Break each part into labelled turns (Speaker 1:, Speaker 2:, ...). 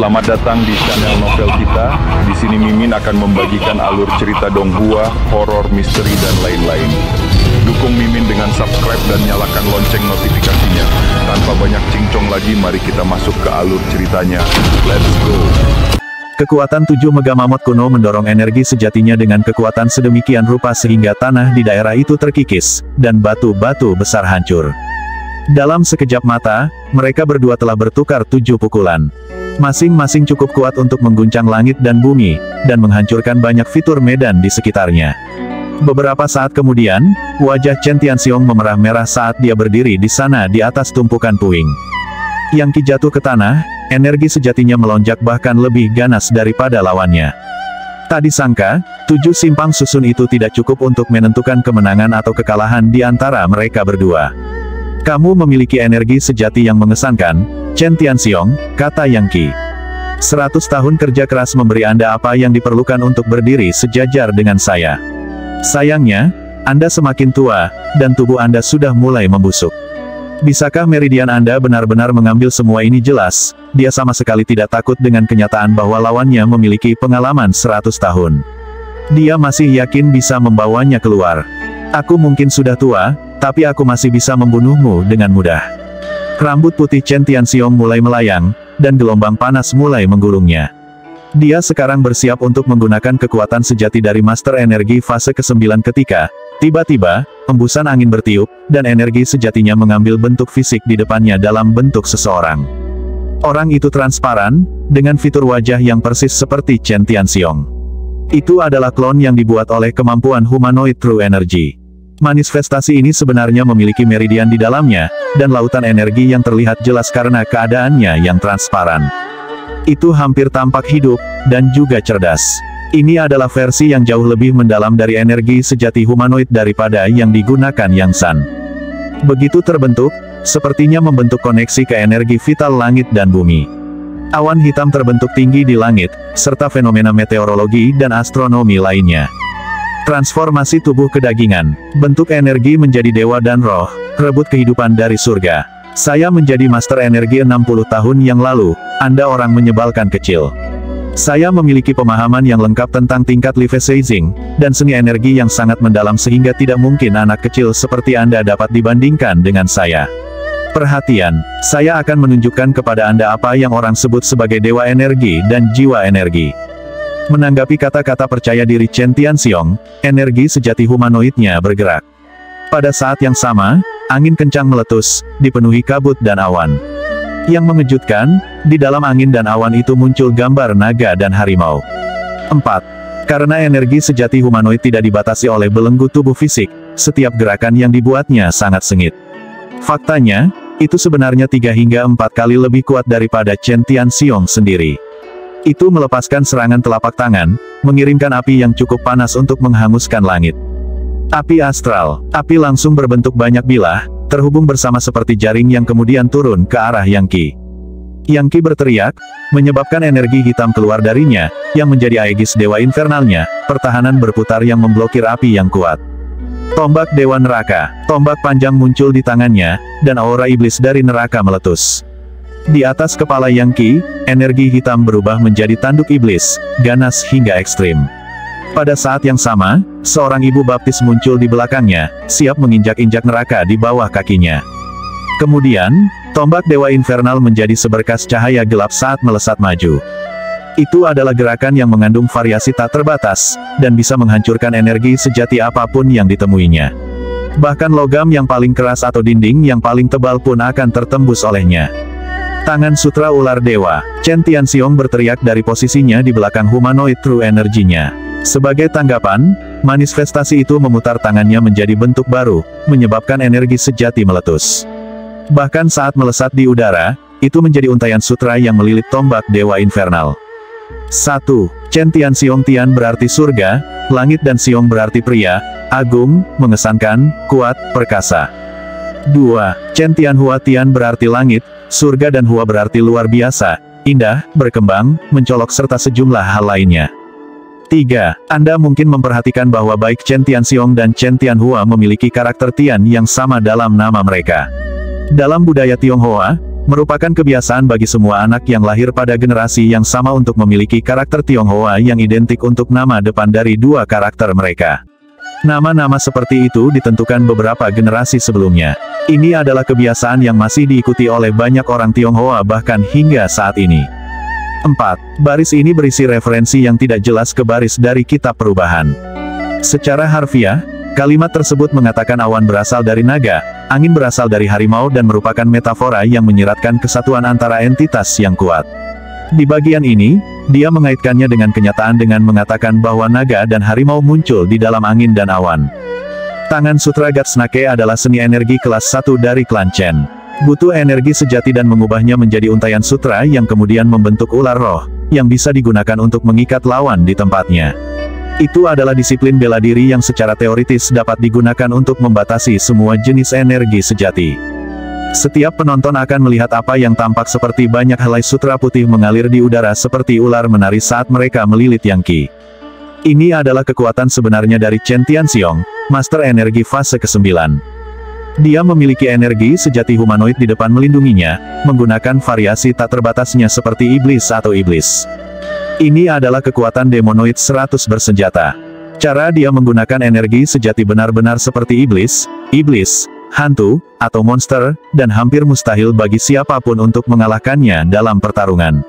Speaker 1: Selamat datang di channel novel kita. Di sini Mimin akan membagikan alur cerita donghua, horor, misteri, dan lain-lain. Dukung Mimin dengan subscribe dan nyalakan lonceng notifikasinya. Tanpa banyak cincong lagi, mari kita masuk ke alur ceritanya. Let's go!
Speaker 2: Kekuatan 7 Mega Mammoth kuno mendorong energi sejatinya dengan kekuatan sedemikian rupa sehingga tanah di daerah itu terkikis, dan batu-batu besar hancur. Dalam sekejap mata, mereka berdua telah bertukar 7 pukulan. Masing-masing cukup kuat untuk mengguncang langit dan bumi, dan menghancurkan banyak fitur medan di sekitarnya. Beberapa saat kemudian, wajah Chen Tianxiong memerah-merah saat dia berdiri di sana di atas tumpukan puing. Yang Qi jatuh ke tanah, energi sejatinya melonjak bahkan lebih ganas daripada lawannya. Tak disangka, 7 simpang susun itu tidak cukup untuk menentukan kemenangan atau kekalahan di antara mereka berdua. Kamu memiliki energi sejati yang mengesankan, Chen Tianxiong, kata Yang Qi. 100 tahun kerja keras memberi Anda apa yang diperlukan untuk berdiri sejajar dengan saya. Sayangnya, Anda semakin tua, dan tubuh Anda sudah mulai membusuk. Bisakah meridian Anda benar-benar mengambil semua ini? Jelas, dia sama sekali tidak takut dengan kenyataan bahwa lawannya memiliki pengalaman 100 tahun. Dia masih yakin bisa membawanya keluar. Aku mungkin sudah tua, tapi aku masih bisa membunuhmu dengan mudah. Rambut putih Chen Tianxiong mulai melayang, dan gelombang panas mulai menggulungnya. Dia sekarang bersiap untuk menggunakan kekuatan sejati dari Master Energi fase ke-9 ketika, tiba-tiba, hembusan angin bertiup, dan energi sejatinya mengambil bentuk fisik di depannya dalam bentuk seseorang. Orang itu transparan, dengan fitur wajah yang persis seperti Chen Tianxiong. Itu adalah klon yang dibuat oleh kemampuan humanoid True Energy. Manifestasi ini sebenarnya memiliki meridian di dalamnya, dan lautan energi yang terlihat jelas karena keadaannya yang transparan. Itu hampir tampak hidup, dan juga cerdas. Ini adalah versi yang jauh lebih mendalam dari energi sejati humanoid daripada yang digunakan Yang San. Begitu terbentuk, sepertinya membentuk koneksi ke energi vital langit dan bumi. Awan hitam terbentuk tinggi di langit, serta fenomena meteorologi dan astronomi lainnya. Transformasi tubuh kedagingan, bentuk energi menjadi dewa dan roh, rebut kehidupan dari surga. Saya menjadi Master Energi 60 tahun yang lalu, Anda orang menyebalkan kecil. Saya memiliki pemahaman yang lengkap tentang tingkat Leviathan, dan seni energi yang sangat mendalam sehingga tidak mungkin anak kecil seperti Anda dapat dibandingkan dengan saya. Perhatian, saya akan menunjukkan kepada Anda apa yang orang sebut sebagai dewa energi dan jiwa energi. Menanggapi kata-kata percaya diri Chen Tianxiong, energi sejati humanoidnya bergerak. Pada saat yang sama, angin kencang meletus, dipenuhi kabut dan awan. Yang mengejutkan, di dalam angin dan awan itu muncul gambar naga dan harimau. 4. Karena energi sejati humanoid tidak dibatasi oleh belenggu tubuh fisik, setiap gerakan yang dibuatnya sangat sengit. Faktanya, itu sebenarnya 3 hingga 4 kali lebih kuat daripada Chen Tianxiong sendiri. Itu melepaskan serangan telapak tangan, mengirimkan api yang cukup panas untuk menghanguskan langit. Api astral, api langsung berbentuk banyak bilah, terhubung bersama seperti jaring yang kemudian turun ke arah Yang Qi. Yang Qi berteriak, menyebabkan energi hitam keluar darinya, yang menjadi aegis dewa infernalnya, pertahanan berputar yang memblokir api yang kuat. Tombak Dewa Neraka, tombak panjang muncul di tangannya, dan aura iblis dari neraka meletus. Di atas kepala Yang Qi, energi hitam berubah menjadi tanduk iblis, ganas hingga ekstrim. Pada saat yang sama, seorang ibu baptis muncul di belakangnya, siap menginjak-injak neraka di bawah kakinya. Kemudian, tombak Dewa Infernal menjadi seberkas cahaya gelap saat melesat maju. Itu adalah gerakan yang mengandung variasi tak terbatas, dan bisa menghancurkan energi sejati apapun yang ditemuinya. Bahkan logam yang paling keras atau dinding yang paling tebal pun akan tertembus olehnya. Tangan Sutra Ular Dewa, Chen Tianxiong berteriak dari posisinya di belakang humanoid True Energy-nya. Sebagai tanggapan, manifestasi itu memutar tangannya menjadi bentuk baru, menyebabkan energi sejati meletus. Bahkan saat melesat di udara, itu menjadi untaian sutra yang melilit tombak Dewa Infernal. 1. Chen Tianxiong Tian berarti surga, langit dan Xiong berarti pria, agung, mengesankan, kuat, perkasa. 2. Chen Tianhua Tian berarti langit, surga dan Hua berarti luar biasa, indah, berkembang, mencolok serta sejumlah hal lainnya. 3. Anda mungkin memperhatikan bahwa baik Chen Tianxiong dan Chen Tianhua memiliki karakter Tian yang sama dalam nama mereka. Dalam budaya Tionghoa, Merupakan kebiasaan bagi semua anak yang lahir pada generasi yang sama untuk memiliki karakter Tionghoa yang identik untuk nama depan dari dua karakter mereka. Nama-nama seperti itu ditentukan beberapa generasi sebelumnya. Ini adalah kebiasaan yang masih diikuti oleh banyak orang Tionghoa bahkan hingga saat ini. 4. Baris ini berisi referensi yang tidak jelas ke baris dari Kitab Perubahan. Secara harfiah, kalimat tersebut mengatakan awan berasal dari naga, angin berasal dari harimau dan merupakan metafora yang menyiratkan kesatuan antara entitas yang kuat. Di bagian ini, dia mengaitkannya dengan kenyataan dengan mengatakan bahwa naga dan harimau muncul di dalam angin dan awan. Tangan Sutra Gatsnake adalah seni energi kelas 1 dari klan Chen. Butuh energi sejati dan mengubahnya menjadi untayan sutra yang kemudian membentuk ular roh, yang bisa digunakan untuk mengikat lawan di tempatnya. Itu adalah disiplin bela diri yang secara teoritis dapat digunakan untuk membatasi semua jenis energi sejati. Setiap penonton akan melihat apa yang tampak seperti banyak helai sutra putih mengalir di udara seperti ular menari saat mereka melilit Yang Qi. Ini adalah kekuatan sebenarnya dari Chen Tianxiong, Master Energi fase ke-9. Dia memiliki energi sejati humanoid di depan melindunginya, menggunakan variasi tak terbatasnya seperti iblis atau iblis. Ini adalah kekuatan demonoid 100 bersenjata. Cara dia menggunakan energi sejati benar-benar seperti iblis, hantu, atau monster, dan hampir mustahil bagi siapapun untuk mengalahkannya dalam pertarungan.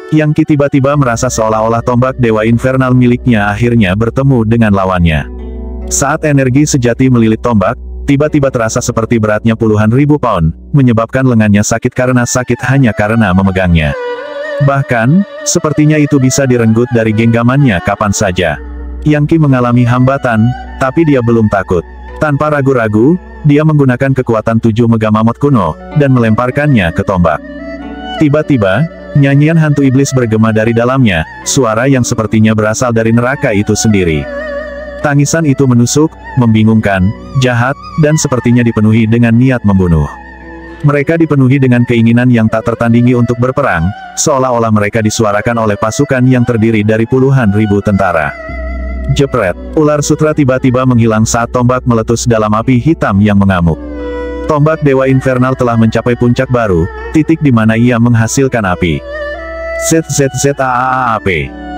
Speaker 2: Yang Qi tiba-tiba merasa seolah-olah tombak dewa infernal miliknya akhirnya bertemu dengan lawannya. Saat energi sejati melilit tombak, tiba-tiba terasa seperti beratnya puluhan ribu pound, menyebabkan lengannya sakit karena sakit hanya karena memegangnya. Bahkan, sepertinya itu bisa direnggut dari genggamannya kapan saja. Yang Qi mengalami hambatan, tapi dia belum takut. Tanpa ragu-ragu, dia menggunakan kekuatan 7 Megamamot kuno, dan melemparkannya ke tombak. Tiba-tiba, nyanyian hantu iblis bergema dari dalamnya, suara yang sepertinya berasal dari neraka itu sendiri. Tangisan itu menusuk, membingungkan, jahat, dan sepertinya dipenuhi dengan niat membunuh. Mereka dipenuhi dengan keinginan yang tak tertandingi untuk berperang, seolah-olah mereka disuarakan oleh pasukan yang terdiri dari puluhan ribu tentara. Jepret, ular sutra tiba-tiba menghilang saat tombak meletus dalam api hitam yang mengamuk. Tombak dewa infernal telah mencapai puncak baru, titik di mana ia menghasilkan api. ZZZAAAP.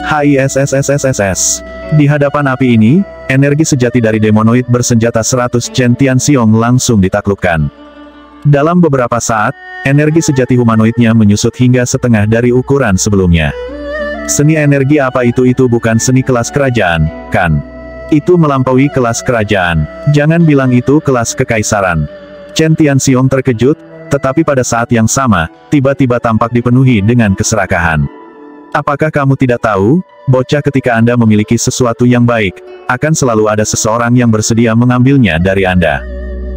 Speaker 2: HISSSSSS. Di hadapan api ini, energi sejati dari demonoid bersenjata 100 Chen Tianxiong langsung ditaklukkan. Dalam beberapa saat, energi sejati humanoidnya menyusut hingga setengah dari ukuran sebelumnya. Seni energi apa itu bukan seni kelas kerajaan, kan? Itu melampaui kelas kerajaan. Jangan bilang itu kelas kekaisaran. Chen Tianxiong terkejut, tetapi pada saat yang sama, tiba-tiba tampak dipenuhi dengan keserakahan. Apakah kamu tidak tahu, bocah, ketika Anda memiliki sesuatu yang baik, akan selalu ada seseorang yang bersedia mengambilnya dari Anda.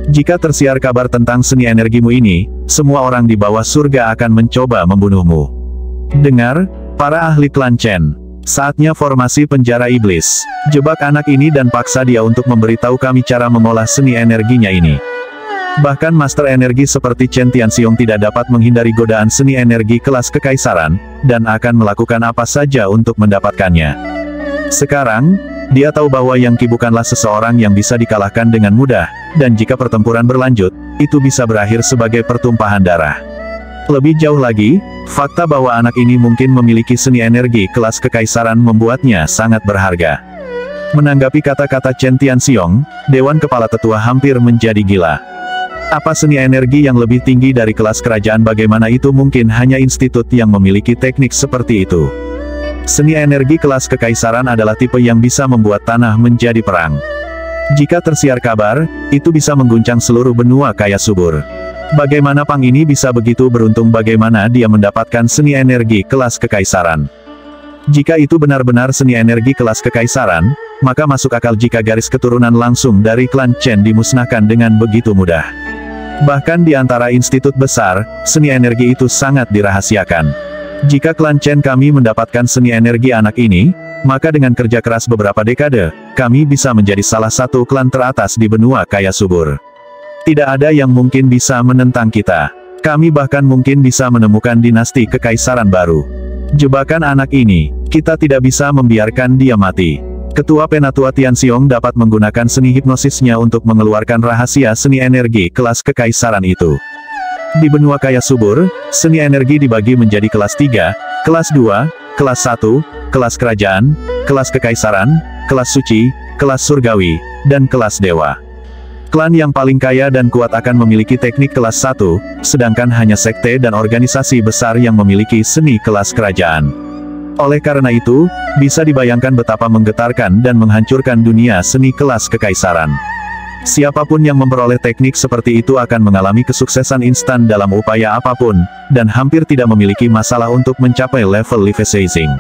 Speaker 2: Jika tersiar kabar tentang seni energimu ini, semua orang di bawah surga akan mencoba membunuhmu. Dengar, para ahli klan Chen. Saatnya formasi penjara iblis. Jebak anak ini dan paksa dia untuk memberitahu kami cara mengolah seni energinya ini. Bahkan Master Energi seperti Chen Tianxiong tidak dapat menghindari godaan seni energi kelas kekaisaran, dan akan melakukan apa saja untuk mendapatkannya. Sekarang, dia tahu bahwa Yang Qi bukanlah seseorang yang bisa dikalahkan dengan mudah, dan jika pertempuran berlanjut, itu bisa berakhir sebagai pertumpahan darah. Lebih jauh lagi, fakta bahwa anak ini mungkin memiliki seni energi kelas kekaisaran membuatnya sangat berharga. Menanggapi kata-kata Chen Tianxiong, Dewan Kepala Tetua hampir menjadi gila. Apa seni energi yang lebih tinggi dari kelas kerajaan? Bagaimana itu mungkin? Hanya institut yang memiliki teknik seperti itu. Seni energi kelas kekaisaran adalah tipe yang bisa membuat tanah menjadi perang. Jika tersiar kabar, itu bisa mengguncang seluruh benua kaya subur. Bagaimana Pang ini bisa begitu beruntung? Bagaimana dia mendapatkan seni energi kelas kekaisaran? Jika itu benar-benar seni energi kelas kekaisaran, maka masuk akal jika garis keturunan langsung dari klan Chen dimusnahkan dengan begitu mudah. Bahkan di antara institut besar, seni energi itu sangat dirahasiakan. Jika klan Chen kami mendapatkan seni energi anak ini, maka dengan kerja keras beberapa dekade, kami bisa menjadi salah satu klan teratas di benua kaya subur. Tidak ada yang mungkin bisa menentang kita. Kami bahkan mungkin bisa menemukan dinasti kekaisaran baru. Jebakan anak ini, kita tidak bisa membiarkan dia mati. Ketua Penatua Tianxiong dapat menggunakan seni hipnosisnya untuk mengeluarkan rahasia seni energi kelas kekaisaran itu. Di benua kaya subur, seni energi dibagi menjadi kelas 3, kelas 2, kelas 1, kelas kerajaan, kelas kekaisaran, kelas suci, kelas surgawi, dan kelas dewa. Klan yang paling kaya dan kuat akan memiliki teknik kelas 1, sedangkan hanya sekte dan organisasi besar yang memiliki seni kelas kerajaan. Oleh karena itu, bisa dibayangkan betapa menggetarkan dan menghancurkan dunia seni kelas kekaisaran. Siapapun yang memperoleh teknik seperti itu akan mengalami kesuksesan instan dalam upaya apapun, dan hampir tidak memiliki masalah untuk mencapai level Leviathan.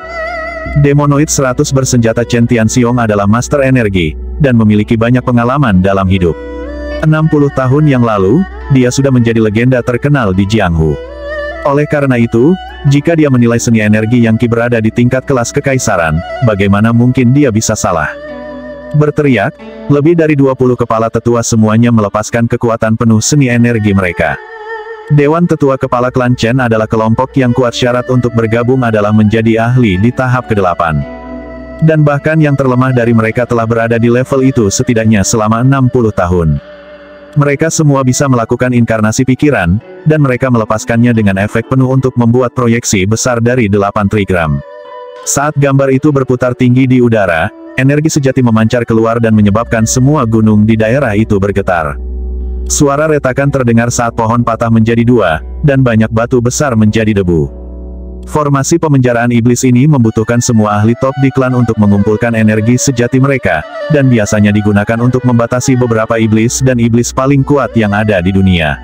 Speaker 2: Demonoid 100 bersenjata Chen Tianxiong adalah master energi, dan memiliki banyak pengalaman dalam hidup. 60 tahun yang lalu, dia sudah menjadi legenda terkenal di Jianghu. Oleh karena itu, jika dia menilai seni energi Yang Qi berada di tingkat kelas kekaisaran, bagaimana mungkin dia bisa salah? Berteriak, lebih dari 20 kepala tetua semuanya melepaskan kekuatan penuh seni energi mereka. Dewan Tetua Kepala Klan Chen adalah kelompok yang kuat, syarat untuk bergabung adalah menjadi ahli di tahap ke-8. Dan bahkan yang terlemah dari mereka telah berada di level itu setidaknya selama 60 tahun. Mereka semua bisa melakukan inkarnasi pikiran, dan mereka melepaskannya dengan efek penuh untuk membuat proyeksi besar dari 8 trigram. Saat gambar itu berputar tinggi di udara, energi sejati memancar keluar dan menyebabkan semua gunung di daerah itu bergetar. Suara retakan terdengar saat pohon patah menjadi 2, dan banyak batu besar menjadi debu. Formasi pemenjaraan iblis ini membutuhkan semua ahli top di klan untuk mengumpulkan energi sejati mereka, dan biasanya digunakan untuk membatasi beberapa iblis dan iblis paling kuat yang ada di dunia.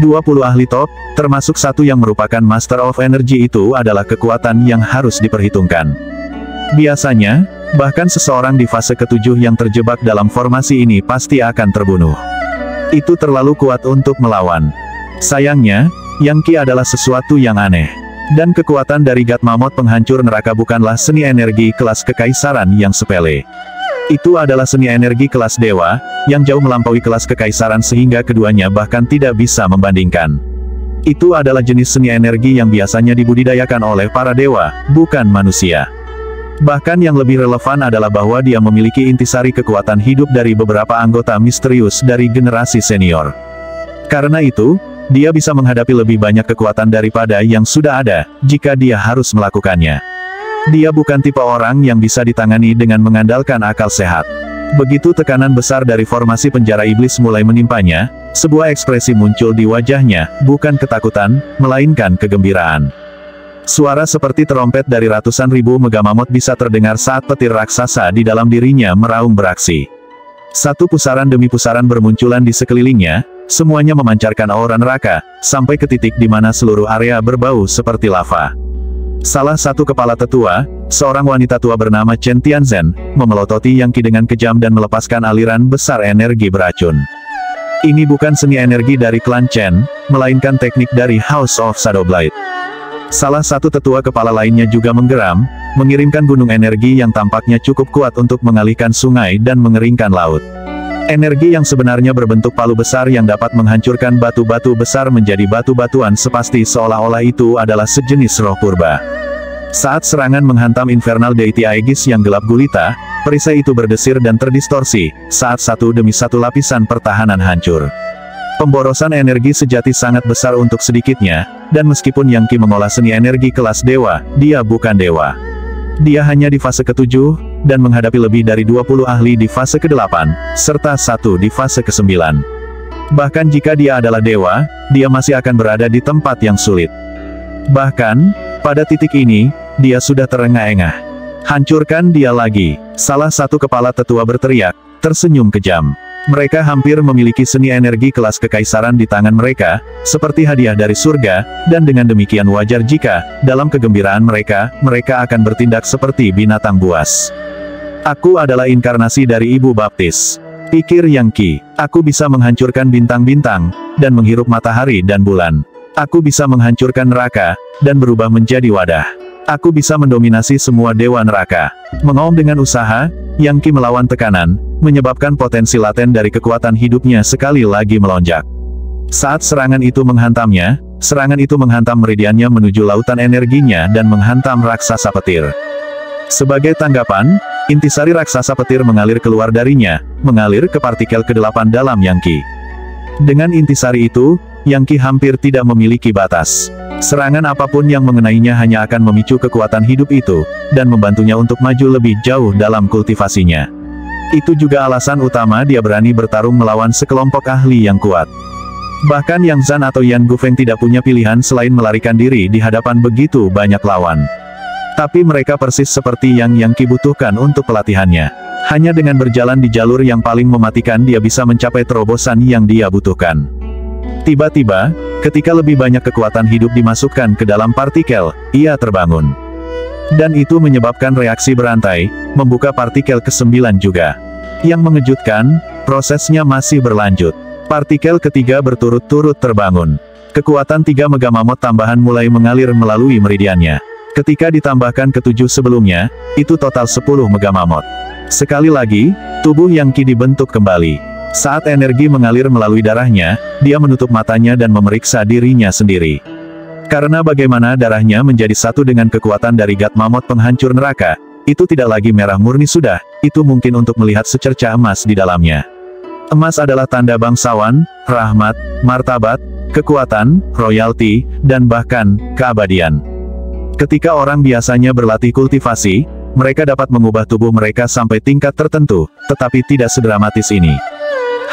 Speaker 2: 20 ahli top, termasuk satu yang merupakan Master of Energy itu adalah kekuatan yang harus diperhitungkan. Biasanya, bahkan seseorang di fase ke-7 yang terjebak dalam formasi ini pasti akan terbunuh. Itu terlalu kuat untuk melawan. Sayangnya, Yang Qi adalah sesuatu yang aneh. Dan kekuatan dari God Mammoth penghancur neraka bukanlah seni energi kelas kekaisaran yang sepele. Itu adalah seni energi kelas dewa, yang jauh melampaui kelas kekaisaran sehingga keduanya bahkan tidak bisa membandingkan. Itu adalah jenis seni energi yang biasanya dibudidayakan oleh para dewa, bukan manusia. Bahkan yang lebih relevan adalah bahwa dia memiliki intisari kekuatan hidup dari beberapa anggota misterius dari generasi senior. Karena itu, dia bisa menghadapi lebih banyak kekuatan daripada yang sudah ada, jika dia harus melakukannya. Dia bukan tipe orang yang bisa ditangani dengan mengandalkan akal sehat. Begitu tekanan besar dari formasi penjara iblis mulai menimpanya, sebuah ekspresi muncul di wajahnya, bukan ketakutan, melainkan kegembiraan. Suara seperti terompet dari ratusan ribu megamamot bisa terdengar saat petir raksasa di dalam dirinya meraung beraksi. Satu pusaran demi pusaran bermunculan di sekelilingnya, semuanya memancarkan aura neraka, sampai ke titik di mana seluruh area berbau seperti lava. Salah satu kepala tetua, seorang wanita tua bernama Chen Tianzhen, memelototi Yang Qi dengan kejam dan melepaskan aliran besar energi beracun. Ini bukan seni energi dari klan Chen, melainkan teknik dari House of Shadowblight. Salah satu tetua kepala lainnya juga menggeram, mengirimkan gunung energi yang tampaknya cukup kuat untuk mengalihkan sungai dan mengeringkan laut. Energi yang sebenarnya berbentuk palu besar yang dapat menghancurkan batu-batu besar menjadi batu-batuan sepasti seolah-olah itu adalah sejenis roh purba. Saat serangan menghantam Infernal Deity Aegis yang gelap gulita, perisai itu berdesir dan terdistorsi, saat satu demi satu lapisan pertahanan hancur. Pemborosan energi sejati sangat besar untuk sedikitnya, dan meskipun Yang Qi mengolah seni energi kelas dewa, dia bukan dewa. Dia hanya di fase ke-7, dan menghadapi lebih dari 20 ahli di fase ke-8, serta satu di fase ke-9. Bahkan jika dia adalah dewa, dia masih akan berada di tempat yang sulit. Bahkan, pada titik ini, dia sudah terengah-engah. Hancurkan dia lagi, salah satu kepala tetua berteriak, tersenyum kejam. Mereka hampir memiliki seni energi kelas kekaisaran di tangan mereka, seperti hadiah dari surga, dan dengan demikian wajar jika, dalam kegembiraan mereka, mereka akan bertindak seperti binatang buas. Aku adalah inkarnasi dari Ibu Baptis. Pikir Yang Qi, aku bisa menghancurkan bintang-bintang, dan menghirup matahari dan bulan. Aku bisa menghancurkan neraka, dan berubah menjadi wadah. Aku bisa mendominasi semua dewa neraka. Mengaum dengan usaha, Yang Qi melawan tekanan, menyebabkan potensi laten dari kekuatan hidupnya sekali lagi melonjak. Saat serangan itu menghantamnya, serangan itu menghantam meridiannya menuju lautan energinya dan menghantam raksasa petir. Sebagai tanggapan, intisari raksasa petir mengalir keluar darinya, mengalir ke partikel ke-8 dalam Yang Qi. Dengan intisari itu, Yang Qi hampir tidak memiliki batas. Serangan apapun yang mengenainya hanya akan memicu kekuatan hidup itu, dan membantunya untuk maju lebih jauh dalam kultivasinya. Itu juga alasan utama dia berani bertarung melawan sekelompok ahli yang kuat. Bahkan Yang Zhan atau Yan Gufeng tidak punya pilihan selain melarikan diri di hadapan begitu banyak lawan. Tapi mereka persis seperti yang Qi butuhkan untuk pelatihannya. Hanya dengan berjalan di jalur yang paling mematikan dia bisa mencapai terobosan yang dia butuhkan. Tiba-tiba, ketika lebih banyak kekuatan hidup dimasukkan ke dalam partikel, ia terbangun. Dan itu menyebabkan reaksi berantai, membuka partikel ke-9 juga. Yang mengejutkan, prosesnya masih berlanjut. Partikel ketiga berturut-turut terbangun. Kekuatan 3 megamamot tambahan mulai mengalir melalui meridiannya. Ketika ditambahkan ke-7 sebelumnya, itu total 10 megamamot. Sekali lagi, tubuh Yang Qi dibentuk kembali. Saat energi mengalir melalui darahnya, dia menutup matanya dan memeriksa dirinya sendiri. Karena bagaimana darahnya menjadi satu dengan kekuatan dari God Mammoth penghancur neraka, itu tidak lagi merah murni sudah, itu mungkin untuk melihat secercah emas di dalamnya. Emas adalah tanda bangsawan, rahmat, martabat, kekuatan, royalti, dan bahkan, keabadian. Ketika orang biasanya berlatih kultivasi, mereka dapat mengubah tubuh mereka sampai tingkat tertentu, tetapi tidak sedramatis ini.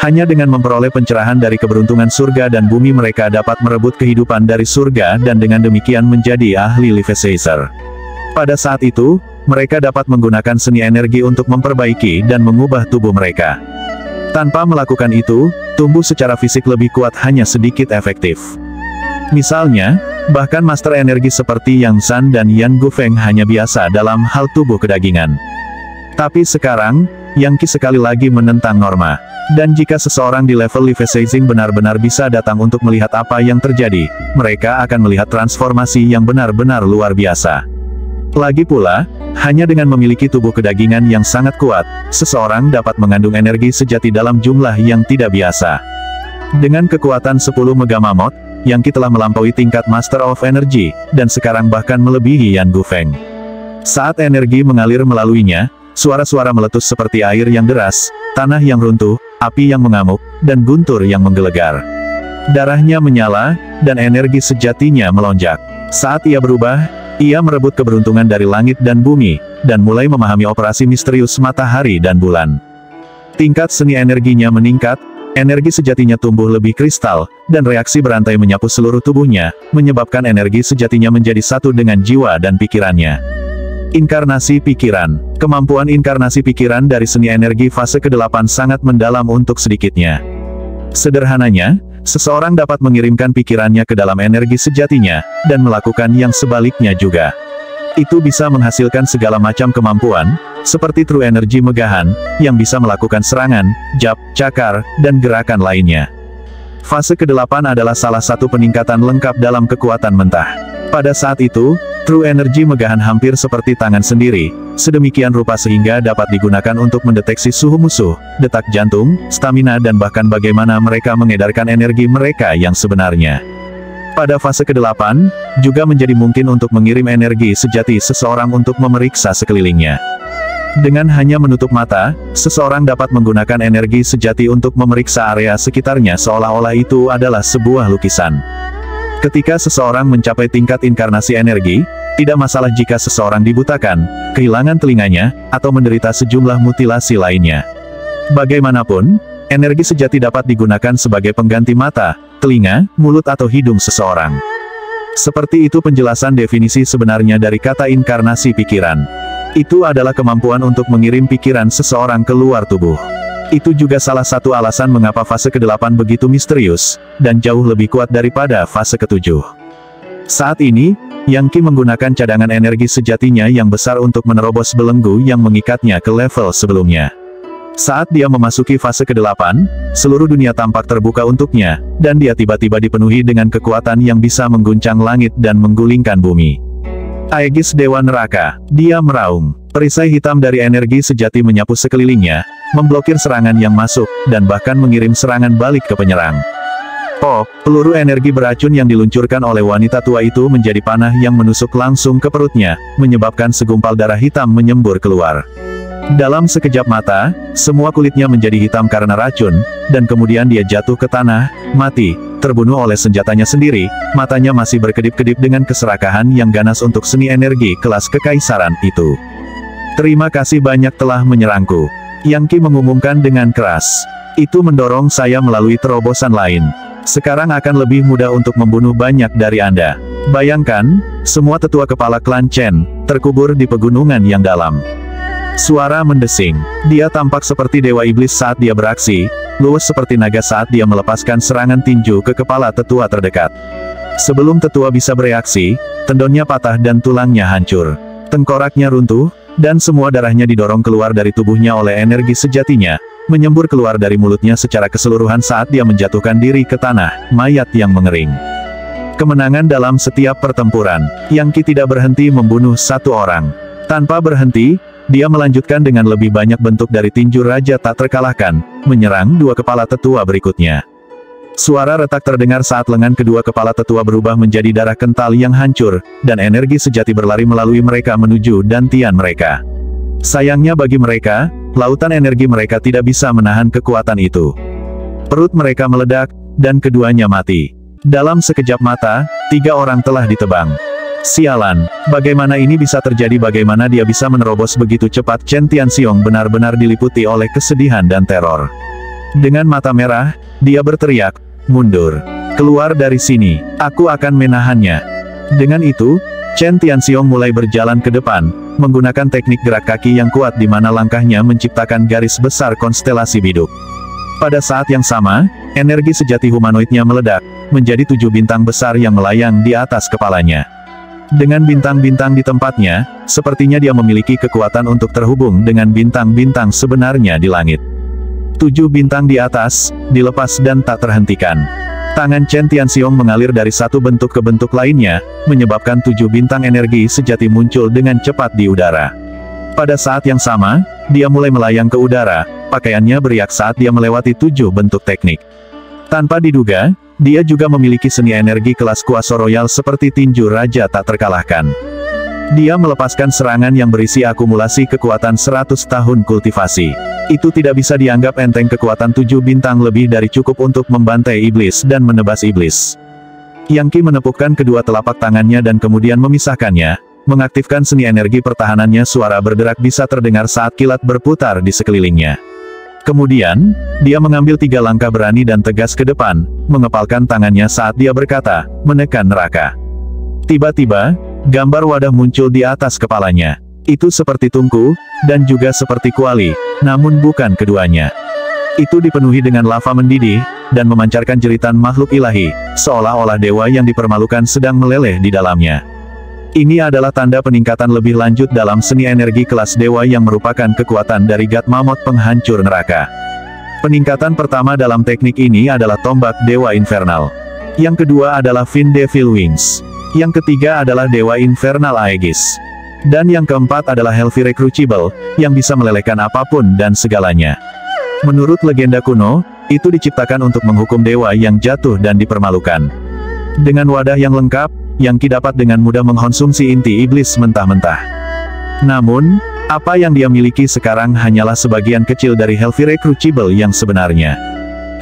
Speaker 2: Hanya dengan memperoleh pencerahan dari keberuntungan surga dan bumi mereka dapat merebut kehidupan dari surga dan dengan demikian menjadi ahli Life-Sizer. Pada saat itu, mereka dapat menggunakan seni energi untuk memperbaiki dan mengubah tubuh mereka. Tanpa melakukan itu, tumbuh secara fisik lebih kuat hanya sedikit efektif. Misalnya, bahkan master energi seperti Yang Zhan dan Yan Gufeng hanya biasa dalam hal tubuh kedagingan. Tapi sekarang, Yang Qi sekali lagi menentang norma. Dan jika seseorang di level Life-Sizing benar-benar bisa datang untuk melihat apa yang terjadi, mereka akan melihat transformasi yang benar-benar luar biasa. Lagi pula, hanya dengan memiliki tubuh kedagingan yang sangat kuat, seseorang dapat mengandung energi sejati dalam jumlah yang tidak biasa. Dengan kekuatan 10 megamamot, Yang Qi telah melampaui tingkat Master of Energy, dan sekarang bahkan melebihi Yan Gufeng. Saat energi mengalir melaluinya, suara-suara meletus seperti air yang deras, tanah yang runtuh, api yang mengamuk, dan guntur yang menggelegar. Darahnya menyala, dan energi sejatinya melonjak. Saat ia berubah, ia merebut keberuntungan dari langit dan bumi, dan mulai memahami operasi misterius matahari dan bulan. Tingkat seni energinya meningkat, energi sejatinya tumbuh lebih kristal, dan reaksi berantai menyapu seluruh tubuhnya, menyebabkan energi sejatinya menjadi satu dengan jiwa dan pikirannya. Inkarnasi pikiran. Kemampuan inkarnasi pikiran dari seni energi fase ke-8 sangat mendalam untuk sedikitnya. Sederhananya, seseorang dapat mengirimkan pikirannya ke dalam energi sejatinya, dan melakukan yang sebaliknya juga. Itu bisa menghasilkan segala macam kemampuan, seperti True Energy Megahan, yang bisa melakukan serangan, jab, cakar, dan gerakan lainnya. Fase ke-8 adalah salah satu peningkatan lengkap dalam kekuatan mentah. Pada saat itu, True Energy Megahan hampir seperti tangan sendiri, sedemikian rupa sehingga dapat digunakan untuk mendeteksi suhu musuh, detak jantung, stamina dan bahkan bagaimana mereka mengedarkan energi mereka yang sebenarnya. Pada fase ke-8, juga menjadi mungkin untuk mengirim energi sejati seseorang untuk memeriksa sekelilingnya. Dengan hanya menutup mata, seseorang dapat menggunakan energi sejati untuk memeriksa area sekitarnya seolah-olah itu adalah sebuah lukisan. Ketika seseorang mencapai tingkat inkarnasi energi, tidak masalah jika seseorang dibutakan, kehilangan telinganya, atau menderita sejumlah mutilasi lainnya. Bagaimanapun, energi sejati dapat digunakan sebagai pengganti mata, telinga, mulut atau hidung seseorang. Seperti itu penjelasan definisi sebenarnya dari kata inkarnasi pikiran. Itu adalah kemampuan untuk mengirim pikiran seseorang keluar tubuh. Itu juga salah satu alasan mengapa fase ke-8 begitu misterius, dan jauh lebih kuat daripada fase ke-7. Saat ini, Yang Qi menggunakan cadangan energi sejatinya yang besar untuk menerobos belenggu yang mengikatnya ke level sebelumnya. Saat dia memasuki fase ke-8, seluruh dunia tampak terbuka untuknya, dan dia tiba-tiba dipenuhi dengan kekuatan yang bisa mengguncang langit dan menggulingkan bumi. Aegis Dewa Neraka, dia meraung. Perisai hitam dari energi sejati menyapu sekelilingnya, memblokir serangan yang masuk, dan bahkan mengirim serangan balik ke penyerang. Oh, peluru energi beracun yang diluncurkan oleh wanita tua itu menjadi panah yang menusuk langsung ke perutnya, menyebabkan segumpal darah hitam menyembur keluar. Dalam sekejap mata, semua kulitnya menjadi hitam karena racun, dan kemudian dia jatuh ke tanah, mati, terbunuh oleh senjatanya sendiri, matanya masih berkedip-kedip dengan keserakahan yang ganas untuk seni energi kelas kekaisaran itu. Terima kasih banyak telah menyerangku. Yang Qi mengumumkan dengan keras. Itu mendorong saya melalui terobosan lain. Sekarang akan lebih mudah untuk membunuh banyak dari Anda. Bayangkan, semua tetua kepala klan Chen, terkubur di pegunungan yang dalam. Suara mendesing. Dia tampak seperti dewa iblis saat dia beraksi, luwes seperti naga saat dia melepaskan serangan tinju ke kepala tetua terdekat. Sebelum tetua bisa bereaksi, tendonnya patah dan tulangnya hancur. Tengkoraknya runtuh, dan semua darahnya didorong keluar dari tubuhnya oleh energi sejatinya, menyembur keluar dari mulutnya secara keseluruhan saat dia menjatuhkan diri ke tanah, mayat yang mengering. Kemenangan dalam setiap pertempuran. Yang Qi tidak berhenti membunuh satu orang. Tanpa berhenti, dia melanjutkan dengan lebih banyak bentuk dari tinju raja tak terkalahkan, menyerang dua kepala tetua berikutnya. Suara retak terdengar saat lengan kedua kepala tetua berubah menjadi darah kental yang hancur, dan energi sejati berlari melalui mereka menuju dantian mereka. Sayangnya bagi mereka, lautan energi mereka tidak bisa menahan kekuatan itu. Perut mereka meledak, dan keduanya mati. Dalam sekejap mata, 3 orang telah ditebang. Sialan, bagaimana ini bisa terjadi? Bagaimana dia bisa menerobos begitu cepat? Chen Tianxiong benar-benar diliputi oleh kesedihan dan teror. Dengan mata merah, dia berteriak, "Mundur! Keluar dari sini, aku akan menahannya." Dengan itu, Chen Tianxiong mulai berjalan ke depan, menggunakan teknik gerak kaki yang kuat di mana langkahnya menciptakan garis besar konstelasi biduk. Pada saat yang sama, energi sejati humanoidnya meledak, menjadi 7 bintang besar yang melayang di atas kepalanya. Dengan bintang-bintang di tempatnya, sepertinya dia memiliki kekuatan untuk terhubung dengan bintang-bintang sebenarnya di langit. 7 bintang di atas, dilepas dan tak terhentikan. Tangan Chen Tianxiong mengalir dari satu bentuk ke bentuk lainnya, menyebabkan 7 bintang energi sejati muncul dengan cepat di udara. Pada saat yang sama, dia mulai melayang ke udara, pakaiannya beriak saat dia melewati 7 bentuk teknik. Tanpa diduga, dia juga memiliki seni energi kelas kuasa royal seperti tinju raja tak terkalahkan. Dia melepaskan serangan yang berisi akumulasi kekuatan 100 tahun kultivasi. Itu tidak bisa dianggap enteng. Kekuatan 7 bintang lebih dari cukup untuk membantai iblis dan menebas iblis. Yang Qi menepukkan kedua telapak tangannya dan kemudian memisahkannya, mengaktifkan seni energi pertahanannya. Suara berderak bisa terdengar saat kilat berputar di sekelilingnya. Kemudian, dia mengambil 3 langkah berani dan tegas ke depan, mengepalkan tangannya saat dia berkata, "Menekan neraka." Tiba-tiba, gambar wadah muncul di atas kepalanya. Itu seperti tungku, dan juga seperti kuali, namun bukan keduanya. Itu dipenuhi dengan lava mendidih, dan memancarkan jeritan makhluk ilahi, seolah-olah dewa yang dipermalukan sedang meleleh di dalamnya. Ini adalah tanda peningkatan lebih lanjut dalam seni energi kelas dewa yang merupakan kekuatan dari God Mammoth penghancur neraka. Peningkatan pertama dalam teknik ini adalah tombak dewa infernal. Yang kedua adalah Fin Devil Wings. Yang ketiga adalah dewa infernal Aegis. Dan yang keempat adalah Hellfire Crucible, yang bisa melelehkan apapun dan segalanya. Menurut legenda kuno, itu diciptakan untuk menghukum dewa yang jatuh dan dipermalukan. Dengan wadah yang lengkap, Yang Qi dapat dengan mudah mengkonsumsi inti iblis mentah-mentah. Namun, apa yang dia miliki sekarang hanyalah sebagian kecil dari Hellfire Crucible yang sebenarnya.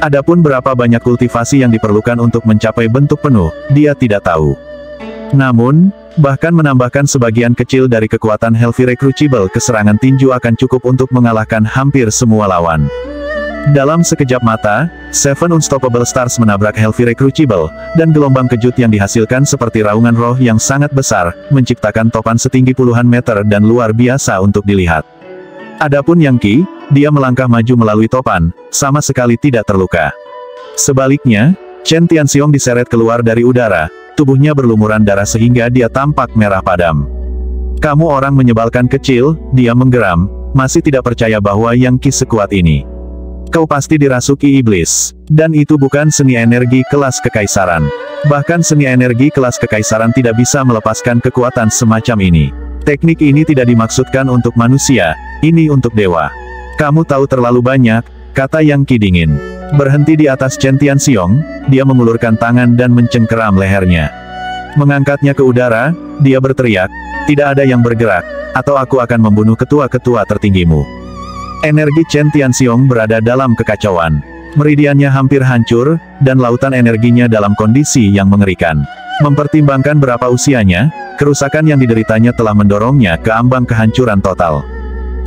Speaker 2: Adapun berapa banyak kultivasi yang diperlukan untuk mencapai bentuk penuh, dia tidak tahu. Namun, bahkan menambahkan sebagian kecil dari kekuatan Hellfire Crucible ke serangan tinju akan cukup untuk mengalahkan hampir semua lawan. Dalam sekejap mata, Seven Unstoppable Stars menabrak Hellfire Crucible, dan gelombang kejut yang dihasilkan seperti raungan roh yang sangat besar, menciptakan topan setinggi puluhan meter dan luar biasa untuk dilihat. Adapun Yang Qi, dia melangkah maju melalui topan, sama sekali tidak terluka. Sebaliknya, Chen Tianxiong diseret keluar dari udara, tubuhnya berlumuran darah sehingga dia tampak merah padam. "Kamu orang menyebalkan kecil," dia menggeram, masih tidak percaya bahwa Yang Qi sekuat ini. "Kau pasti dirasuki iblis. Dan itu bukan seni energi kelas kekaisaran. Bahkan seni energi kelas kekaisaran tidak bisa melepaskan kekuatan semacam ini. Teknik ini tidak dimaksudkan untuk manusia, ini untuk dewa. Kamu tahu terlalu banyak," kata Yang Qi dingin. Berhenti di atas Chen Tianxiong, dia mengulurkan tangan dan mencengkeram lehernya. Mengangkatnya ke udara, dia berteriak, "Tidak ada yang bergerak, atau aku akan membunuh ketua-ketua tertinggimu." Energi Chen Tianxiong berada dalam kekacauan. Meridiannya hampir hancur, dan lautan energinya dalam kondisi yang mengerikan. Mempertimbangkan berapa usianya, kerusakan yang dideritanya telah mendorongnya ke ambang kehancuran total.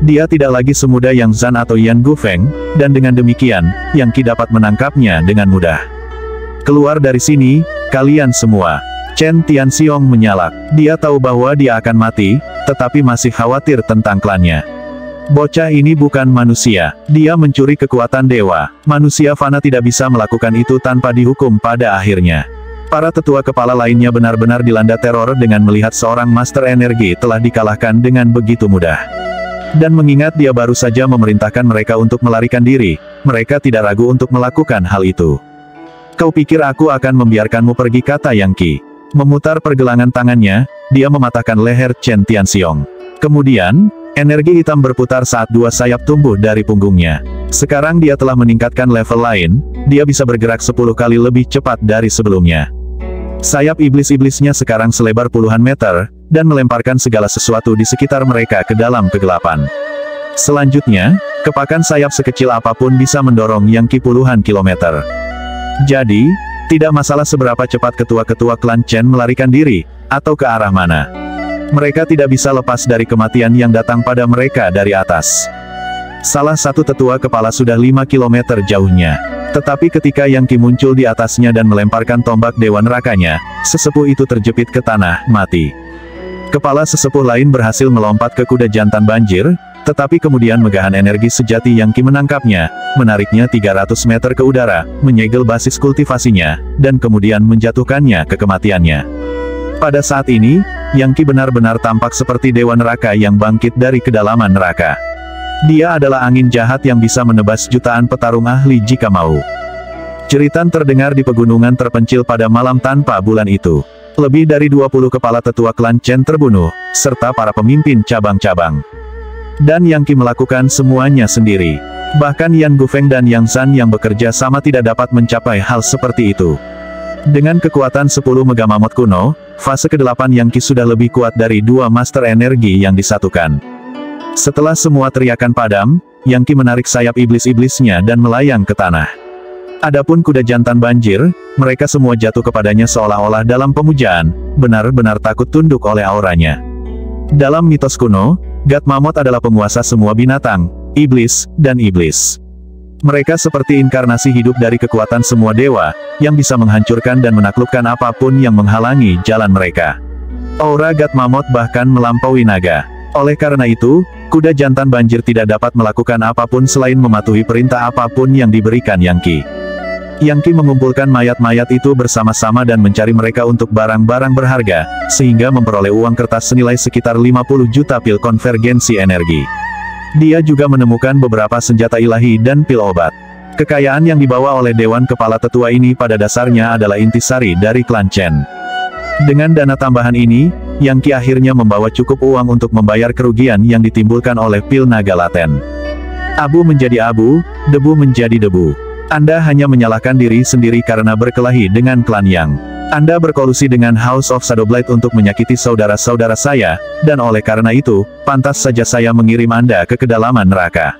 Speaker 2: Dia tidak lagi semuda Yang Zhan atau Yan Gufeng, dan dengan demikian, Yang Qi dapat menangkapnya dengan mudah. Keluar dari sini, kalian semua. Chen Tianxiong menyalak. Dia tahu bahwa dia akan mati, tetapi masih khawatir tentang klannya. Bocah ini bukan manusia. Dia mencuri kekuatan dewa. Manusia fana tidak bisa melakukan itu tanpa dihukum pada akhirnya. Para tetua kepala lainnya benar-benar dilanda teror dengan melihat seorang master energi telah dikalahkan dengan begitu mudah. Dan mengingat dia baru saja memerintahkan mereka untuk melarikan diri, mereka tidak ragu untuk melakukan hal itu. Kau pikir aku akan membiarkanmu pergi, kata Yang Qi. Memutar pergelangan tangannya, dia mematahkan leher Chen Tianxiong. Kemudian, energi hitam berputar saat dua sayap tumbuh dari punggungnya. Sekarang dia telah meningkatkan level lain, dia bisa bergerak 10 kali lebih cepat dari sebelumnya. Sayap iblis-iblisnya sekarang selebar puluhan meter, dan melemparkan segala sesuatu di sekitar mereka ke dalam kegelapan. Selanjutnya, kepakan sayap sekecil apapun bisa mendorong Yang Qi puluhan kilometer. Jadi, tidak masalah seberapa cepat ketua-ketua klan Chen melarikan diri, atau ke arah mana. Mereka tidak bisa lepas dari kematian yang datang pada mereka dari atas. Salah satu tetua kepala sudah 5 km jauhnya. Tetapi ketika Yang Qi muncul di atasnya dan melemparkan tombak dewa nerakanya, sesepuh itu terjepit ke tanah, mati. Kepala sesepuh lain berhasil melompat ke kuda jantan banjir, tetapi kemudian megahan energi sejati Yang Qi menangkapnya, menariknya 300 meter ke udara, menyegel basis kultivasinya, dan kemudian menjatuhkannya ke kematiannya. Pada saat ini, Yang Qi benar-benar tampak seperti dewa neraka yang bangkit dari kedalaman neraka. Dia adalah angin jahat yang bisa menebas jutaan petarung ahli jika mau. Jeritan terdengar di pegunungan terpencil pada malam tanpa bulan itu. Lebih dari 20 kepala tetua klan Chen terbunuh, serta para pemimpin cabang-cabang. Dan Yang Qi melakukan semuanya sendiri. Bahkan Yan Gufeng dan Yang Zhan yang bekerja sama tidak dapat mencapai hal seperti itu. Dengan kekuatan 10 Megamamot kuno, fase ke-8 Yang Qi sudah lebih kuat dari 2 master energi yang disatukan. Setelah semua teriakan padam, Yang Qi menarik sayap iblis-iblisnya dan melayang ke tanah. Adapun kuda jantan banjir, mereka semua jatuh kepadanya seolah-olah dalam pemujaan, benar-benar takut tunduk oleh auranya. Dalam mitos kuno, God Mammoth adalah penguasa semua binatang, iblis, dan iblis. Mereka seperti inkarnasi hidup dari kekuatan semua dewa, yang bisa menghancurkan dan menaklukkan apapun yang menghalangi jalan mereka. Aura God Mammoth bahkan melampaui naga. Oleh karena itu, kuda jantan banjir tidak dapat melakukan apapun selain mematuhi perintah apapun yang diberikan Yang Qi. Yang Qi mengumpulkan mayat-mayat itu bersama-sama dan mencari mereka untuk barang-barang berharga, sehingga memperoleh uang kertas senilai sekitar 50 juta pil konvergensi energi. Dia juga menemukan beberapa senjata ilahi dan pil obat. Kekayaan yang dibawa oleh Dewan Kepala Tetua ini pada dasarnya adalah intisari dari klan Chen. Dengan dana tambahan ini, Yang Qi akhirnya membawa cukup uang untuk membayar kerugian yang ditimbulkan oleh pil naga laten. Abu menjadi abu, debu menjadi debu. Anda hanya menyalahkan diri sendiri karena berkelahi dengan klan Yang. Anda berkolusi dengan House of Shadowblade untuk menyakiti saudara-saudara saya, dan oleh karena itu, pantas saja saya mengirim Anda ke kedalaman neraka.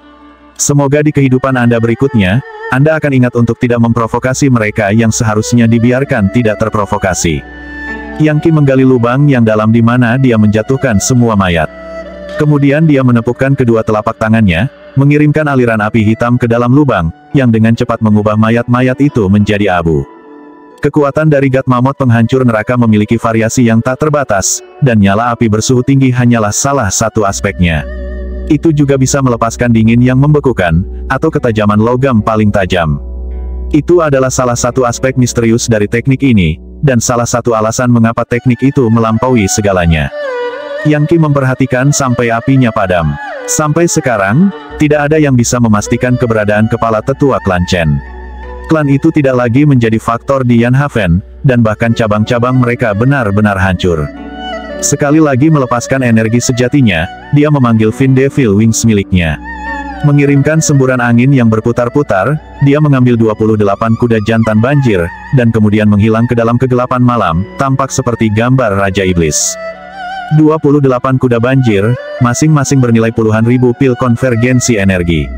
Speaker 2: Semoga di kehidupan Anda berikutnya, Anda akan ingat untuk tidak memprovokasi mereka yang seharusnya dibiarkan tidak terprovokasi. Yang Qi menggali lubang yang dalam di mana dia menjatuhkan semua mayat. Kemudian dia menepukkan kedua telapak tangannya, mengirimkan aliran api hitam ke dalam lubang, yang dengan cepat mengubah mayat-mayat itu menjadi abu. Kekuatan dari God Mammoth penghancur neraka memiliki variasi yang tak terbatas, dan nyala api bersuhu tinggi hanyalah salah satu aspeknya. Itu juga bisa melepaskan dingin yang membekukan, atau ketajaman logam paling tajam. Itu adalah salah satu aspek misterius dari teknik ini, dan salah satu alasan mengapa teknik itu melampaui segalanya. Yang Qi memperhatikan sampai apinya padam. Sampai sekarang, tidak ada yang bisa memastikan keberadaan kepala tetua klan Chen. Klan itu tidak lagi menjadi faktor di Yanhaven, dan bahkan cabang-cabang mereka benar-benar hancur. Sekali lagi melepaskan energi sejatinya, dia memanggil Fin Devil Wings miliknya. Mengirimkan semburan angin yang berputar-putar, dia mengambil 28 kuda jantan banjir, dan kemudian menghilang ke dalam kegelapan malam, tampak seperti gambar Raja Iblis. 28 kuda banjir, masing-masing bernilai puluhan ribu pil konvergensi energi.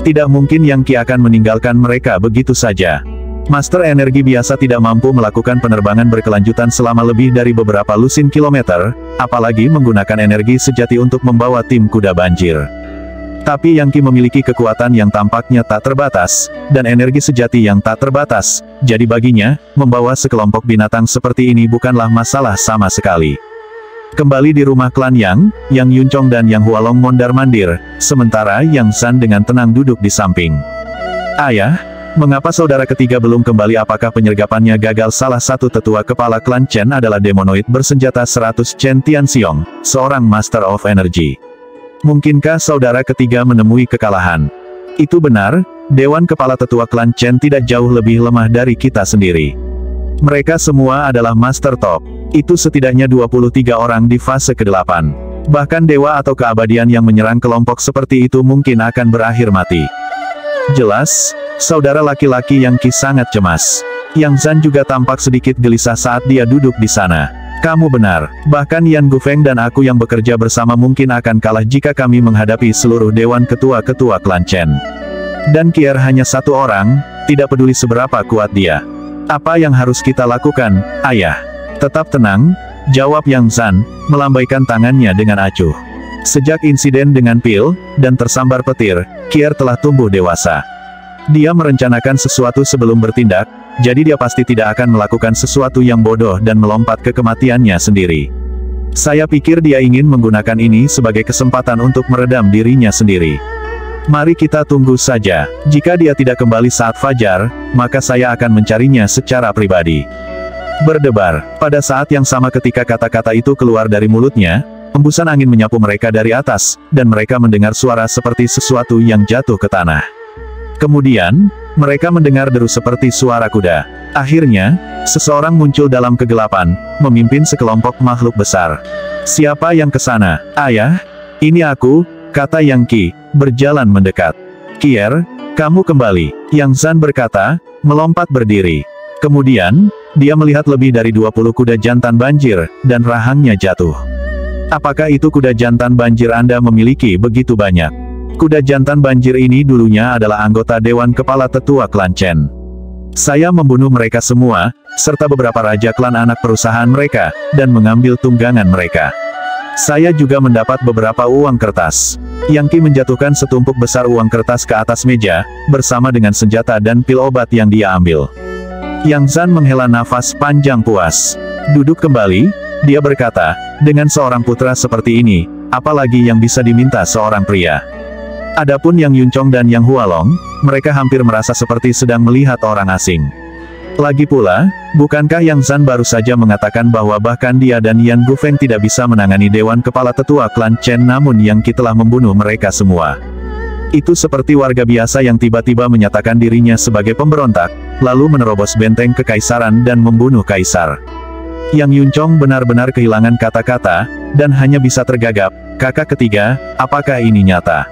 Speaker 2: Tidak mungkin Yang Qi akan meninggalkan mereka begitu saja. Master energi biasa tidak mampu melakukan penerbangan berkelanjutan selama lebih dari beberapa lusin kilometer, apalagi menggunakan energi sejati untuk membawa tim kuda banjir. Tapi Yang Qi memiliki kekuatan yang tampaknya tak terbatas, dan energi sejati yang tak terbatas, jadi baginya, membawa sekelompok binatang seperti ini bukanlah masalah sama sekali. Kembali di rumah klan Yang Yunchong dan Yang Hualong mondar-mandir, sementara Yang Zhan dengan tenang duduk di samping. Ayah, mengapa saudara ketiga belum kembali? Apakah penyergapannya gagal? Salah satu tetua kepala klan Chen adalah demonoid bersenjata 100 Chen Tianxiong, seorang Master of Energy. Mungkinkah saudara ketiga menemui kekalahan? Itu benar, Dewan Kepala Tetua klan Chen tidak jauh lebih lemah dari kita sendiri. Mereka semua adalah Master Top. Itu setidaknya 23 orang di fase ke-8. Bahkan dewa atau keabadian yang menyerang kelompok seperti itu mungkin akan berakhir mati. Jelas, saudara laki-laki Yang Qi sangat cemas. Yang Zhan juga tampak sedikit gelisah saat dia duduk di sana. Kamu benar, bahkan Yan Gufeng dan aku yang bekerja bersama mungkin akan kalah jika kami menghadapi seluruh dewan ketua-ketua klan Chen. Dan Kier hanya satu orang, tidak peduli seberapa kuat dia. Apa yang harus kita lakukan, ayah? Tetap tenang, jawab Yang Zhan, melambaikan tangannya dengan acuh. Sejak insiden dengan pil, dan tersambar petir, Kier telah tumbuh dewasa. Dia merencanakan sesuatu sebelum bertindak, jadi dia pasti tidak akan melakukan sesuatu yang bodoh dan melompat ke kematiannya sendiri. Saya pikir dia ingin menggunakan ini sebagai kesempatan untuk meredam dirinya sendiri. Mari kita tunggu saja. Jika dia tidak kembali saat fajar, maka saya akan mencarinya secara pribadi. Berdebar. Pada saat yang sama ketika kata-kata itu keluar dari mulutnya, hembusan angin menyapu mereka dari atas, dan mereka mendengar suara seperti sesuatu yang jatuh ke tanah. Kemudian, mereka mendengar deru seperti suara kuda. Akhirnya, seseorang muncul dalam kegelapan, memimpin sekelompok makhluk besar. Siapa yang ke sana? Ayah? Ini aku, kata Yang Qi, berjalan mendekat. Kier, kamu kembali. Yang Zhan berkata, melompat berdiri. Kemudian, dia melihat lebih dari 20 kuda jantan banjir, dan rahangnya jatuh. Apakah itu kuda jantan banjir Anda memiliki begitu banyak? Kuda jantan banjir ini dulunya adalah anggota Dewan Kepala Tetua klan Chen. Saya membunuh mereka semua, serta beberapa raja klan anak perusahaan mereka, dan mengambil tunggangan mereka. Saya juga mendapat beberapa uang kertas. Yang Qi menjatuhkan setumpuk besar uang kertas ke atas meja, bersama dengan senjata dan pil obat yang dia ambil. Yang Zhan menghela nafas panjang puas. Duduk kembali, dia berkata, dengan seorang putra seperti ini, apalagi yang bisa diminta seorang pria. Adapun Yang Yunchong dan Yang Hualong, mereka hampir merasa seperti sedang melihat orang asing. Lagi pula, bukankah Yang Zhan baru saja mengatakan bahwa bahkan dia dan Yan Gufeng tidak bisa menangani Dewan Kepala Tetua klan Chen namun Yang Qi telah membunuh mereka semua. Itu seperti warga biasa yang tiba-tiba menyatakan dirinya sebagai pemberontak, lalu menerobos benteng kekaisaran dan membunuh kaisar. Yang Yunchong benar-benar kehilangan kata-kata, dan hanya bisa tergagap. Kakak ketiga, apakah ini nyata?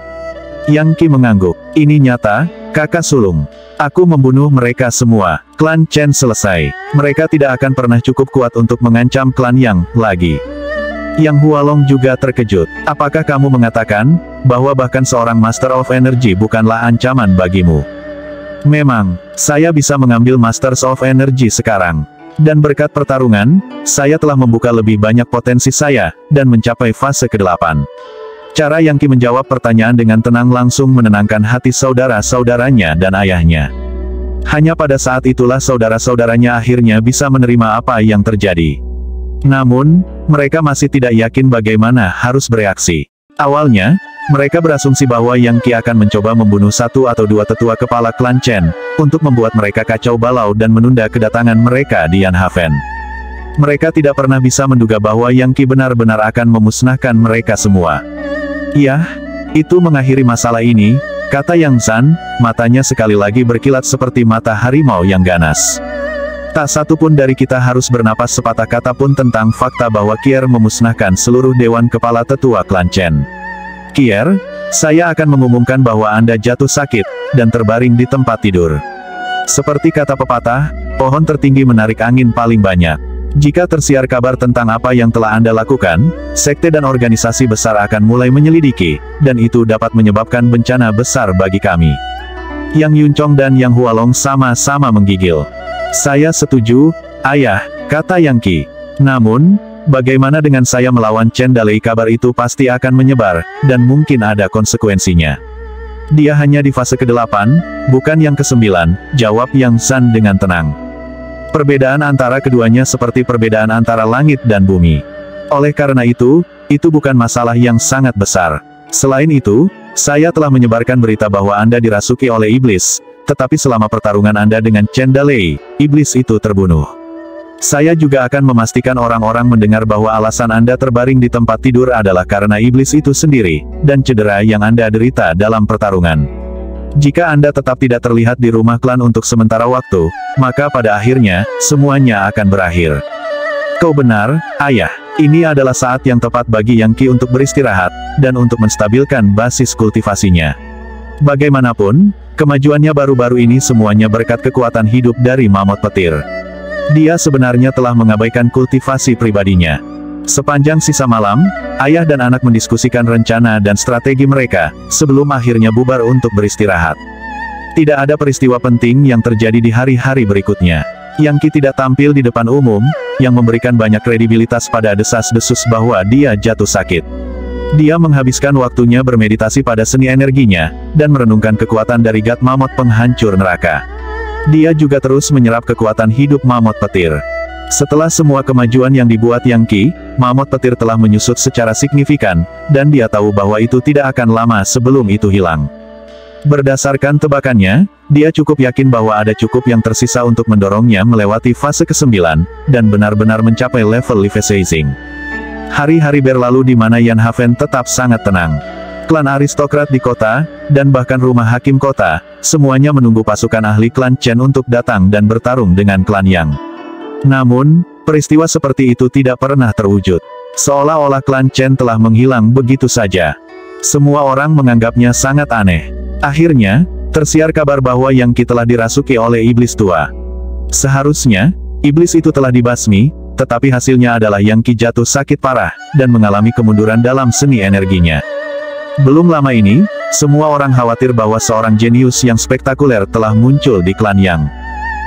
Speaker 2: Yang Qi mengangguk. Ini nyata, kakak sulung. Aku membunuh mereka semua. Klan Chen selesai. Mereka tidak akan pernah cukup kuat untuk mengancam klan Yang lagi. Yang Hualong juga terkejut. Apakah kamu mengatakan, bahwa bahkan seorang Master of Energy bukanlah ancaman bagimu? Memang, saya bisa mengambil Masters of Energy sekarang. Dan berkat pertarungan, saya telah membuka lebih banyak potensi saya, dan mencapai fase ke-8. Cara Yang Qi menjawab pertanyaan dengan tenang langsung menenangkan hati saudara-saudaranya dan ayahnya. Hanya pada saat itulah saudara-saudaranya akhirnya bisa menerima apa yang terjadi. Namun, mereka masih tidak yakin bagaimana harus bereaksi. Awalnya, mereka berasumsi bahwa Yang Qi akan mencoba membunuh satu atau dua tetua kepala klan Chen, untuk membuat mereka kacau balau dan menunda kedatangan mereka di Yanhaven. Mereka tidak pernah bisa menduga bahwa Yang Qi benar-benar akan memusnahkan mereka semua. Iya, itu mengakhiri masalah ini, kata Yang Zhan, matanya sekali lagi berkilat seperti mata harimau yang ganas. Tak satu pun dari kita harus bernapas sepatah kata pun tentang fakta bahwa Kier memusnahkan seluruh Dewan Kepala Tetua klan Chen. Kier, saya akan mengumumkan bahwa Anda jatuh sakit, dan terbaring di tempat tidur. Seperti kata pepatah, pohon tertinggi menarik angin paling banyak. Jika tersiar kabar tentang apa yang telah Anda lakukan, sekte dan organisasi besar akan mulai menyelidiki, dan itu dapat menyebabkan bencana besar bagi kami. Yang Yunchong dan Yang Hualong sama-sama menggigil. Saya setuju, Ayah, kata Yang Qi. Namun, bagaimana dengan saya melawan Chen Dalei? Kabar itu pasti akan menyebar, dan mungkin ada konsekuensinya. Dia hanya di fase ke-8, bukan yang ke-9, jawab Yang Zhan dengan tenang. Perbedaan antara keduanya seperti perbedaan antara langit dan bumi. Oleh karena itu bukan masalah yang sangat besar. Selain itu, saya telah menyebarkan berita bahwa Anda dirasuki oleh iblis, tetapi selama pertarungan Anda dengan Chen Dalei, iblis itu terbunuh. Saya juga akan memastikan orang-orang mendengar bahwa alasan Anda terbaring di tempat tidur adalah karena iblis itu sendiri, dan cedera yang Anda derita dalam pertarungan. Jika Anda tetap tidak terlihat di rumah klan untuk sementara waktu, maka pada akhirnya, semuanya akan berakhir. Kau benar, Ayah. Ini adalah saat yang tepat bagi Yang Qi untuk beristirahat, dan untuk menstabilkan basis kultivasinya. Bagaimanapun, kemajuannya baru-baru ini semuanya berkat kekuatan hidup dari mamut petir. Dia sebenarnya telah mengabaikan kultivasi pribadinya. Sepanjang sisa malam, ayah dan anak mendiskusikan rencana dan strategi mereka, sebelum akhirnya bubar untuk beristirahat. Tidak ada peristiwa penting yang terjadi di hari-hari berikutnya. Yang Qi tidak tampil di depan umum, yang memberikan banyak kredibilitas pada desas-desus bahwa dia jatuh sakit. Dia menghabiskan waktunya bermeditasi pada seni energinya, dan merenungkan kekuatan dari God Mammoth penghancur neraka. Dia juga terus menyerap kekuatan hidup mamut petir. Setelah semua kemajuan yang dibuat Yang Qi, mamut petir telah menyusut secara signifikan, dan dia tahu bahwa itu tidak akan lama sebelum itu hilang. Berdasarkan tebakannya, dia cukup yakin bahwa ada cukup yang tersisa untuk mendorongnya melewati fase ke-9, dan benar-benar mencapai level Leviathan. Hari-hari berlalu di mana Yan Haven tetap sangat tenang. Klan aristokrat di kota, dan bahkan rumah hakim kota, semuanya menunggu pasukan ahli klan Chen untuk datang dan bertarung dengan klan Yang. Namun, peristiwa seperti itu tidak pernah terwujud. Seolah-olah klan Chen telah menghilang begitu saja. Semua orang menganggapnya sangat aneh. Akhirnya, tersiar kabar bahwa Yang Qi telah dirasuki oleh iblis tua. Seharusnya, iblis itu telah dibasmi, tetapi hasilnya adalah Yang Qi jatuh sakit parah, dan mengalami kemunduran dalam seni energinya. Belum lama ini, semua orang khawatir bahwa seorang jenius yang spektakuler telah muncul di klan Yang.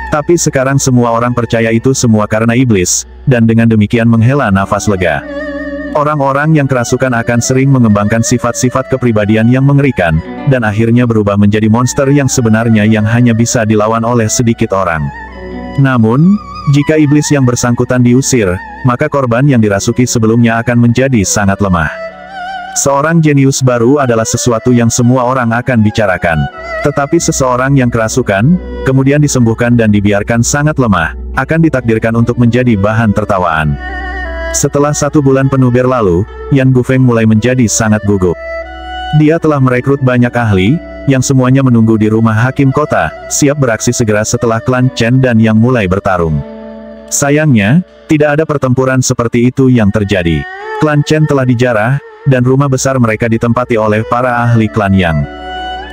Speaker 2: Tapi sekarang semua orang percaya itu semua karena iblis, dan dengan demikian menghela nafas lega. Orang-orang yang kerasukan akan sering mengembangkan sifat-sifat kepribadian yang mengerikan, dan akhirnya berubah menjadi monster yang sebenarnya yang hanya bisa dilawan oleh sedikit orang. Namun, jika iblis yang bersangkutan diusir, maka korban yang dirasuki sebelumnya akan menjadi sangat lemah. Seorang jenius baru adalah sesuatu yang semua orang akan bicarakan. Tetapi seseorang yang kerasukan, kemudian disembuhkan dan dibiarkan sangat lemah, akan ditakdirkan untuk menjadi bahan tertawaan. Setelah 1 bulan penuh berlalu, Yan Gufeng mulai menjadi sangat gugup. Dia telah merekrut banyak ahli, yang semuanya menunggu di rumah hakim kota, siap beraksi segera setelah klan Chen dan Yang mulai bertarung. Sayangnya, tidak ada pertempuran seperti itu yang terjadi. Klan Chen telah dijarah, dan rumah besar mereka ditempati oleh para ahli klan Yang.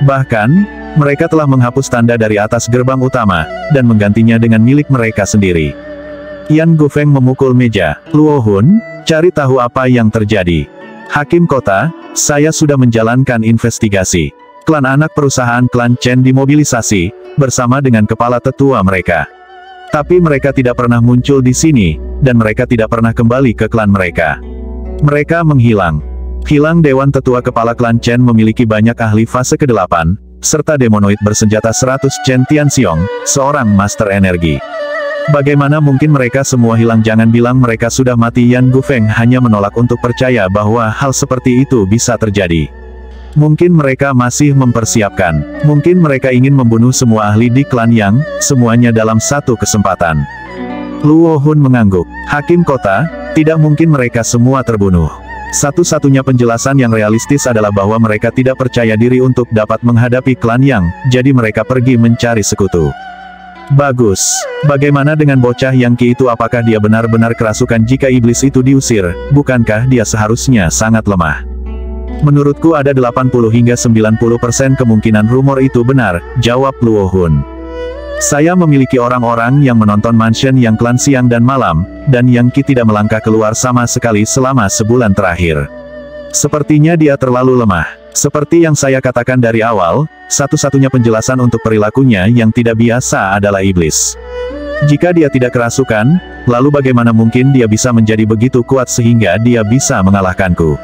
Speaker 2: Bahkan, mereka telah menghapus tanda dari atas gerbang utama, dan menggantinya dengan milik mereka sendiri. Yan Gufeng memukul meja. Luo Hun, cari tahu apa yang terjadi. Hakim kota, saya sudah menjalankan investigasi. Klan anak perusahaan klan Chen dimobilisasi, bersama dengan kepala tetua mereka. Tapi mereka tidak pernah muncul di sini, dan mereka tidak pernah kembali ke klan mereka. Mereka menghilang. Hilang Dewan Tetua Kepala Klan Chen memiliki banyak ahli fase ke-8, serta demonoid bersenjata 100 Chen Tianxiong, seorang master energi. Bagaimana mungkin mereka semua hilang? Jangan bilang mereka sudah mati. Yan Gufeng hanya menolak untuk percaya bahwa hal seperti itu bisa terjadi. Mungkin mereka masih mempersiapkan. Mungkin mereka ingin membunuh semua ahli di klan Yang, semuanya dalam satu kesempatan. Luo Hun mengangguk. Hakim kota, tidak mungkin mereka semua terbunuh. Satu-satunya penjelasan yang realistis adalah bahwa mereka tidak percaya diri untuk dapat menghadapi klan Yang, jadi mereka pergi mencari sekutu. Bagus. Bagaimana dengan bocah Yang Qi itu? Apakah dia benar-benar kerasukan? Jika iblis itu diusir, bukankah dia seharusnya sangat lemah? Menurutku ada 80 hingga 90% kemungkinan rumor itu benar, jawab Luo Hun. Saya memiliki orang-orang yang menonton mansion yang klan siang dan malam, dan yang tidak melangkah keluar sama sekali selama sebulan terakhir. Sepertinya dia terlalu lemah. Seperti yang saya katakan dari awal, satu-satunya penjelasan untuk perilakunya yang tidak biasa adalah iblis. Jika dia tidak kerasukan, lalu bagaimana mungkin dia bisa menjadi begitu kuat sehingga dia bisa mengalahkanku?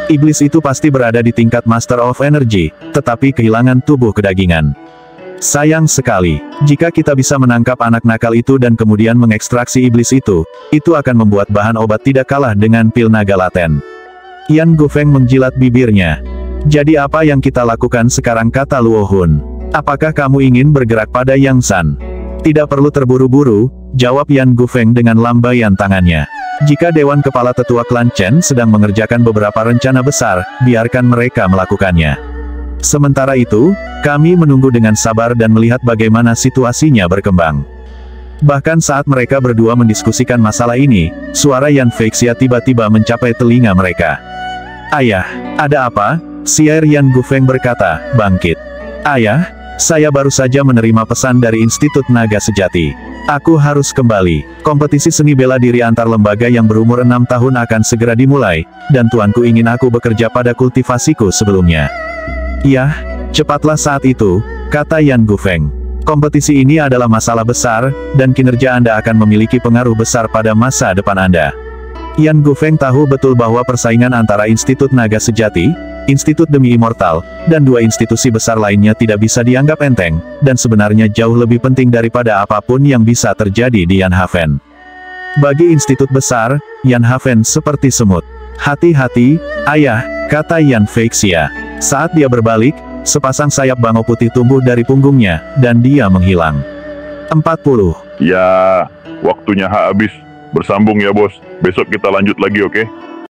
Speaker 2: Iblis itu pasti berada di tingkat Master of Energy, tetapi kehilangan tubuh kedagingan. Sayang sekali, jika kita bisa menangkap anak nakal itu dan kemudian mengekstraksi iblis itu akan membuat bahan obat tidak kalah dengan pil naga laten. Yan Gufeng menjilat bibirnya. Jadi apa yang kita lakukan sekarang, kata Luo Hun? Apakah kamu ingin bergerak pada Yang San? Tidak perlu terburu-buru, jawab Yan Gufeng dengan lambaian tangannya. Jika Dewan Kepala Tetua Klan Chen sedang mengerjakan beberapa rencana besar, biarkan mereka melakukannya. Sementara itu, kami menunggu dengan sabar dan melihat bagaimana situasinya berkembang. Bahkan saat mereka berdua mendiskusikan masalah ini, suara Yan Feixia tiba-tiba mencapai telinga mereka. Ayah, ada apa? Siar Yan Gufeng berkata, bangkit. Ayah, saya baru saja menerima pesan dari Institut Naga Sejati. Aku harus kembali. Kompetisi seni bela diri antar lembaga yang berumur 6 tahun akan segera dimulai, dan tuanku ingin aku bekerja pada kultivasiku sebelumnya. Yah, cepatlah saat itu, kata Yan Gufeng. Kompetisi ini adalah masalah besar, dan kinerja Anda akan memiliki pengaruh besar pada masa depan Anda. Yan Gufeng tahu betul bahwa persaingan antara Institut Naga Sejati, Institut Demi Immortal, dan dua institusi besar lainnya tidak bisa dianggap enteng, dan sebenarnya jauh lebih penting daripada apapun yang bisa terjadi di Yan Haven. Bagi institut besar, Yan Haven seperti semut. Hati-hati, ayah, kata Yan Feixia. Saat dia berbalik, sepasang sayap bangau putih tumbuh dari punggungnya, dan dia menghilang. 40.
Speaker 1: Ya, waktunya habis. Bersambung ya bos. Besok kita lanjut lagi, oke?